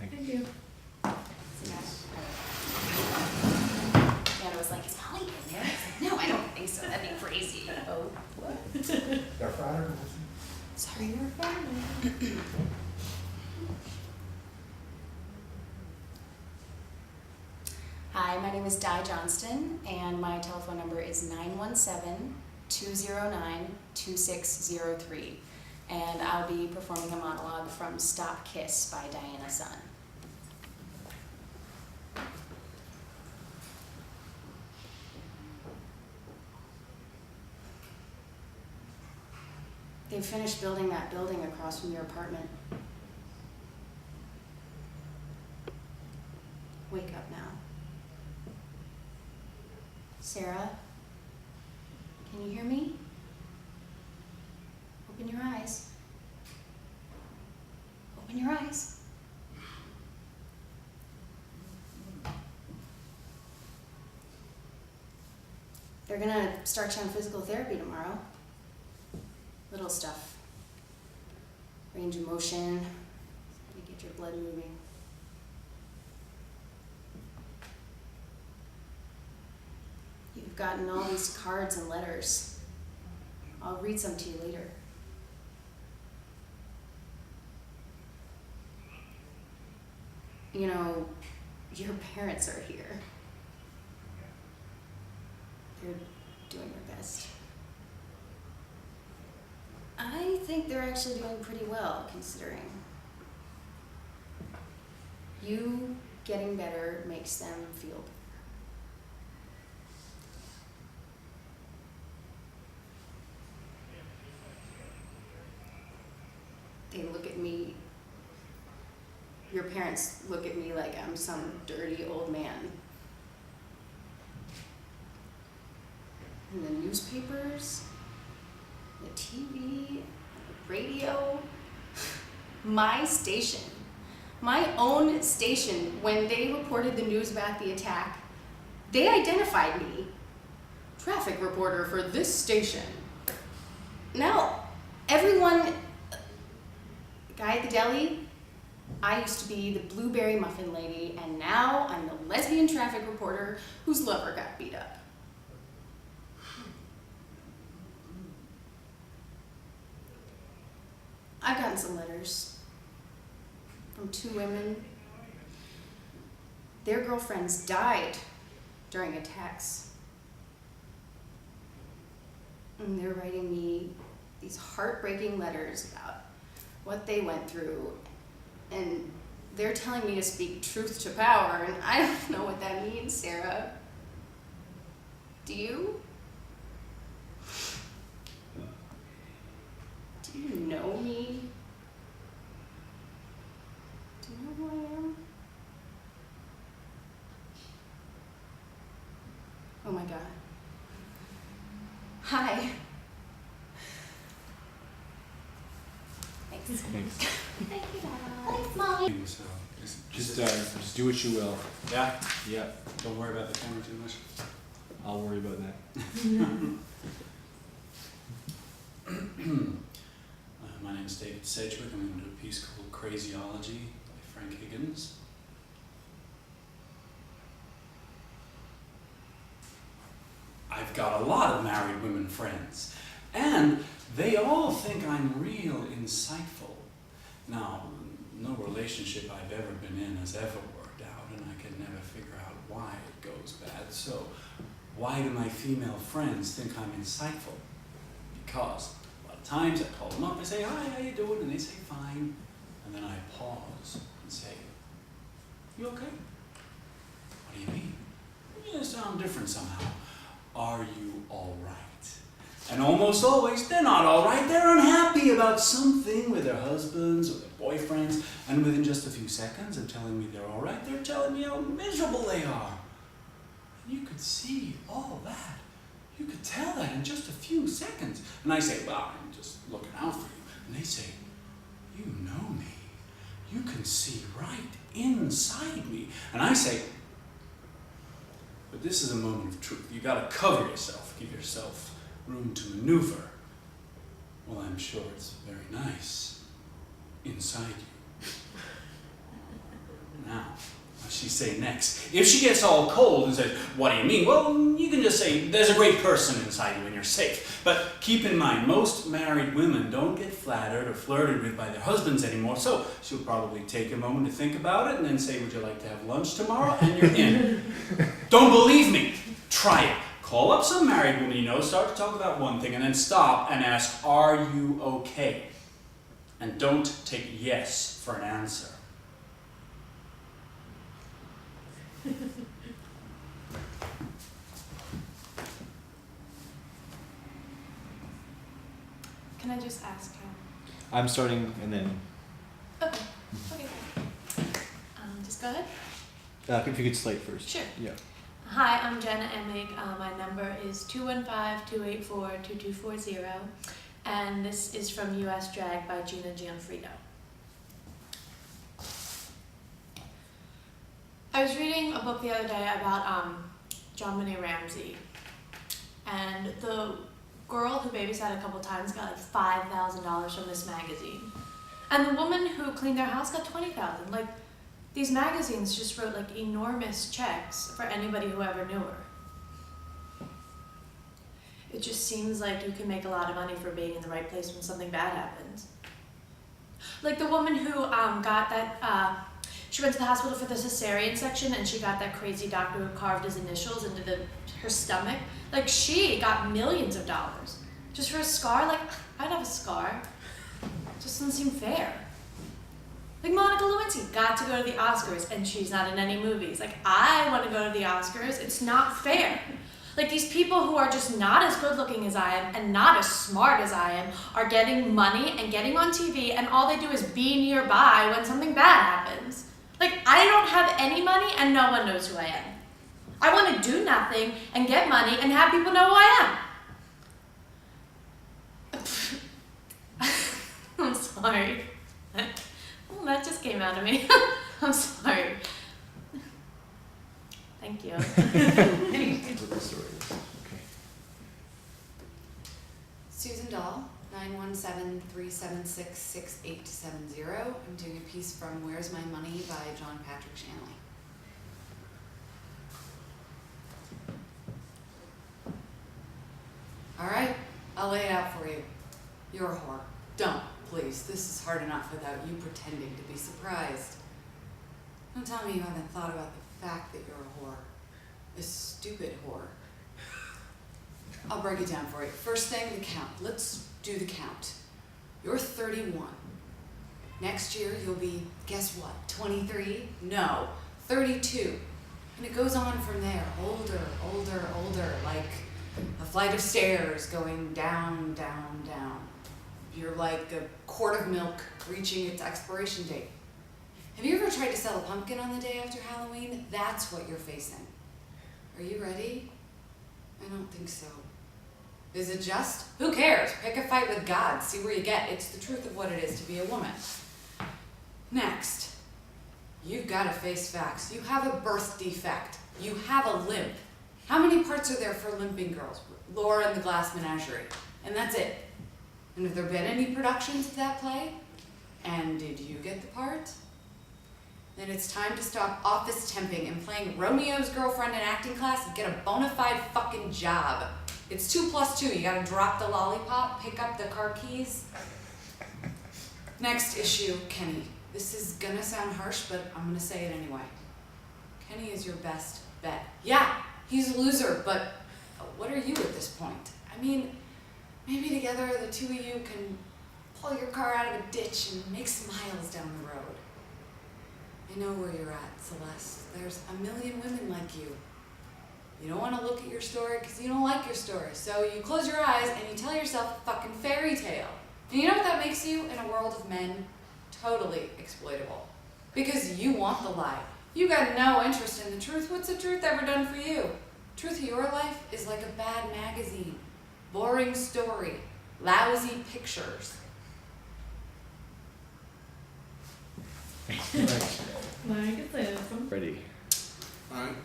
Thank you. Dad was like, is Molly in there? I was like, no, I don't think so. That'd be crazy. Oh, what? They're fine. Sorry, you're fine. Hi, my name is Di Johnston, and my telephone number is 917-209-2603. And I'll be performing a monologue from Stop Kiss by Diana Sun. They finished building that building across from your apartment. Wake up now. Sarah, can you hear me? Open your eyes. Open your eyes. They're gonna start you on physical therapy tomorrow. Little stuff. Range of motion, to get your blood moving. You've gotten all these cards and letters. I'll read some to you later. You know, your parents are here. They're doing their best. I think they're actually doing pretty well, considering. You getting better makes them feel better. They look at me, your parents look at me like I'm some dirty old man. And the newspapers, the TV, the radio, my station, my own station, when they reported the news about the attack, they identified me, traffic reporter for this station. Now, everyone, guy at the deli, I used to be the blueberry muffin lady, and now I'm the lesbian traffic reporter whose lover got beat up. I've gotten some letters from 2 women. Their girlfriends died during attacks. And they're writing me these heartbreaking letters about what they went through. And they're telling me to speak truth to power, and I don't know what that means, Sarah. Do you? Do you know me? Do you know who I am? Oh my God. Hi. Thanks. Thanks. Thank you, Dad. Thanks, Molly. So Just do what you will. yeah, Yeah, don't worry about the camera too much. I'll worry about that. My name is David Sedgwick. I'm going to do a piece called Crazyology by Frank Higgins. I've got a lot of married women friends, and they all think I'm real insightful. Now, no relationship I've ever been in has ever worked out, and I can never figure out why it goes bad. So, why do my female friends think I'm insightful? Because a lot of times I call them up, I say, hi, how you doing? And they say, fine. And then I pause and say, you okay? What do you mean? You sound different somehow. Are you all right? And almost always, they're not all right. They're unhappy about something with their husbands or their boyfriends. And within just a few seconds of telling me they're all right, they're telling me how miserable they are. And you could see all that. You could tell that in just a few seconds. And I say, well, I'm just looking out for you. And they say, you know me. You can see right inside me. And I say, but this is a moment of truth. You got to cover yourself, give yourself room to maneuver. Well, I'm sure it's very nice inside you. she say next? If she gets all cold and says, "What do you mean?" Well, you can just say, "There's a great person inside you and you're safe." But keep in mind, most married women don't get flattered or flirted with by their husbands anymore, so she'll probably take a moment to think about it and then say, "Would you like to have lunch tomorrow?" And you're in. Don't believe me? Try it. Call up some married woman you know, start to talk about one thing, and then stop and ask, "Are you okay?" And don't take yes for an answer. Can I just ask him? I'm starting, and then Okay. Okay. Just go ahead. if you could slate first. Sure. Yeah. Hi, I'm Jenna Emig. My number is 215-284-2240, and this is from U.S. Drag by Gina Gianfrido. I was reading a book the other day about John Benet Ramsey, and the girl who babysat a couple times got like $5,000 from this magazine, and the woman who cleaned their house got $20,000. Like, these magazines just wrote like enormous checks for anybody who ever knew her. It just seems like you can make a lot of money for being in the right place when something bad happens. Like the woman who got that, she went to the hospital for the cesarean section and she got that crazy doctor who carved his initials into her stomach. Like, she got millions of dollars just for a scar. Like, I'd have a scar. It just doesn't seem fair. Like Monica Lewinsky got to go to the Oscars and she's not in any movies. Like, I want to go to the Oscars. It's not fair. Like, these people who are just not as good looking as I am and not as smart as I am are getting money and getting on TV, and all they do is be nearby when something bad happens. Like, I don't have any money and no one knows who I am. I want to do nothing and get money and have people know who I am. I'm sorry. Well, that just came out of me. I'm sorry. Thank you. What the story is. Okay. Susan Dahl, 917-376-6870. I'm doing a piece from Where's My Money by John Patrick Shanley. All right, I'll lay it out for you. You're a whore. Don't, please. This is hard enough without you pretending to be surprised. Don't tell me you haven't thought about the fact that you're a whore. A stupid whore. I'll break it down for you. First thing, the count. Let's do the count. You're 31. Next year you'll be, guess what, 23? No, 32. And it goes on from there, older, older, older, like a flight of stairs going down, down, down. You're like a quart of milk reaching its expiration date. Have you ever tried to sell a pumpkin on the day after Halloween? That's what you're facing. Are you ready? I don't think so. Is it just? Who cares? Pick a fight with God. See where you get. It's the truth of what it is to be a woman. Next, you've got to face facts. You have a birth defect. You have a limp. How many parts are there for limping girls? Laura and the Glass Menagerie. And that's it. And have there been any productions of that play? And did you get the part? Then it's time to stop office temping and playing Romeo's girlfriend in acting class and get a bona fide fucking job. It's 2 + 2. You gotta drop the lollipop, pick up the car keys. Next issue, Kenny. This is gonna sound harsh, but I'm gonna say it anyway. Kenny is your best bet. Yeah, he's a loser, but what are you at this point? I mean, maybe together the two of you can pull your car out of a ditch and make smiles down the road. I know where you're at, Celeste. There's a million women like you. You don't want to look at your story because you don't like your story. So you close your eyes and you tell yourself a fucking fairy tale. And you know what that makes you in a world of men? Totally exploitable. Because you want the lie. You got no interest in the truth. What's the truth ever done for you? Truth of your life is like a bad magazine. Boring story. Lousy pictures. Ready. All right.